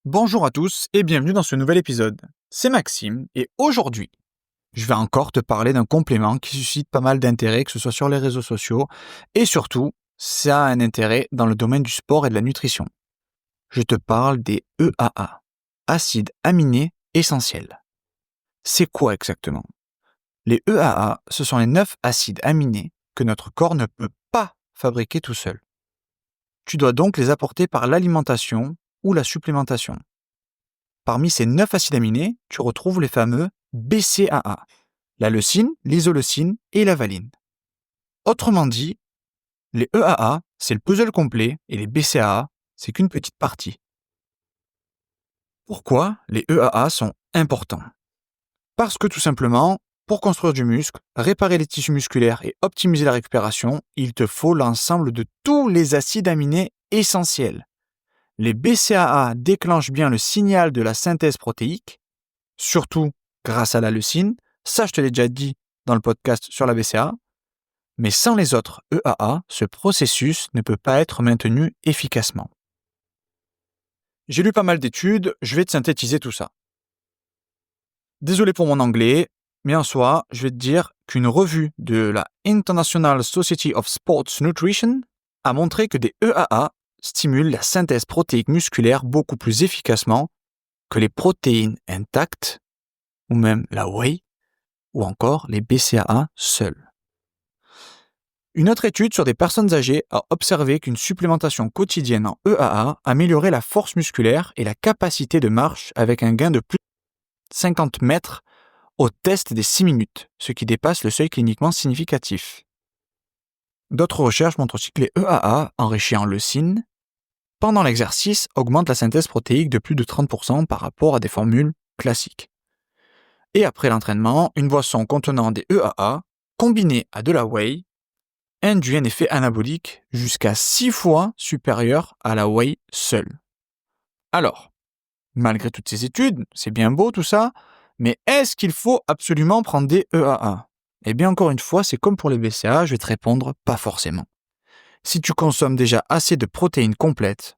Bonjour à tous et bienvenue dans ce nouvel épisode. C'est Maxime et aujourd'hui, je vais encore te parler d'un complément qui suscite pas mal d'intérêt, que ce soit sur les réseaux sociaux et surtout, ça a un intérêt dans le domaine du sport et de la nutrition. Je te parle des EAA, acides aminés essentiels. C'est quoi exactement? Les EAA, ce sont les 9 acides aminés que notre corps ne peut pas fabriquer tout seul. Tu dois donc les apporter par l'alimentation ou la supplémentation. Parmi ces 9 acides aminés, tu retrouves les fameux BCAA, la leucine, l'isoleucine et la valine. Autrement dit, les EAA, c'est le puzzle complet et les BCAA, c'est qu'une petite partie. Pourquoi les EAA sont importants? Parce que tout simplement, pour construire du muscle, réparer les tissus musculaires et optimiser la récupération, il te faut l'ensemble de tous les acides aminés essentiels. Les BCAA déclenchent bien le signal de la synthèse protéique, surtout grâce à la leucine. Ça, je te l'ai déjà dit dans le podcast sur la BCAA. Mais sans les autres EAA, ce processus ne peut pas être maintenu efficacement. J'ai lu pas mal d'études, je vais te synthétiser tout ça. Désolé pour mon anglais, mais en soi, je vais te dire qu'une revue de la International Society of Sports Nutrition a montré que des EAA stimulent la synthèse protéique musculaire beaucoup plus efficacement que les protéines intactes, ou même la whey, ou encore les BCAA seuls. Une autre étude sur des personnes âgées a observé qu'une supplémentation quotidienne en EAA améliorait la force musculaire et la capacité de marche avec un gain de plus de 50 mètres au test des 6 minutes, ce qui dépasse le seuil cliniquement significatif. D'autres recherches montrent aussi que les EAA enrichis en leucine pendant l'exercice augmentent la synthèse protéique de plus de 30% par rapport à des formules classiques. Et après l'entraînement, une boisson contenant des EAA combinée à de la whey induit un effet anabolique jusqu'à 6 fois supérieur à la whey seule. Alors, malgré toutes ces études, c'est bien beau tout ça, mais est-ce qu'il faut absolument prendre des EAA? Eh bien encore une fois, c'est comme pour les BCAA, je vais te répondre pas forcément. Si tu consommes déjà assez de protéines complètes,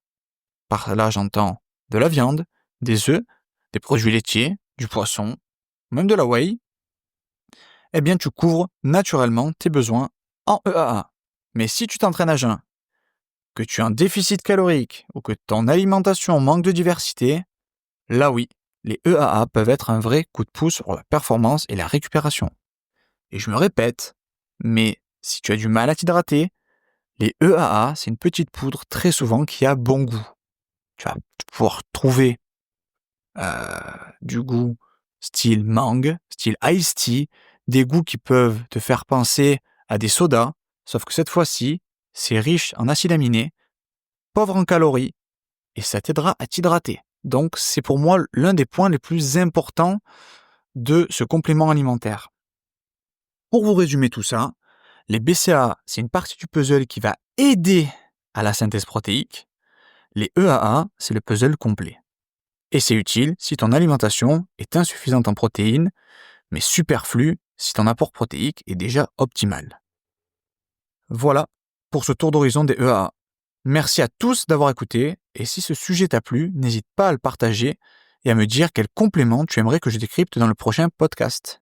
par là j'entends de la viande, des œufs, des produits laitiers, du poisson, même de la whey, eh bien tu couvres naturellement tes besoins en EAA. Mais si tu t'entraînes à jeun, que tu as un déficit calorique ou que ton alimentation manque de diversité, là oui, les EAA peuvent être un vrai coup de pouce pour la performance et la récupération. Et je me répète, mais si tu as du mal à t'hydrater, les EAA, c'est une petite poudre très souvent qui a bon goût. Tu vas pouvoir trouver du goût style mangue, style iced tea, des goûts qui peuvent te faire penser à des sodas, sauf que cette fois-ci, c'est riche en acides aminés, pauvre en calories, et ça t'aidera à t'hydrater. Donc, c'est pour moi l'un des points les plus importants de ce complément alimentaire. Pour vous résumer tout ça, les BCAA, c'est une partie du puzzle qui va aider à la synthèse protéique. Les EAA, c'est le puzzle complet. Et c'est utile si ton alimentation est insuffisante en protéines, mais superflue si ton apport protéique est déjà optimal. Voilà pour ce tour d'horizon des EAA. Merci à tous d'avoir écouté, et si ce sujet t'a plu, n'hésite pas à le partager et à me dire quel complément tu aimerais que je décrypte dans le prochain podcast.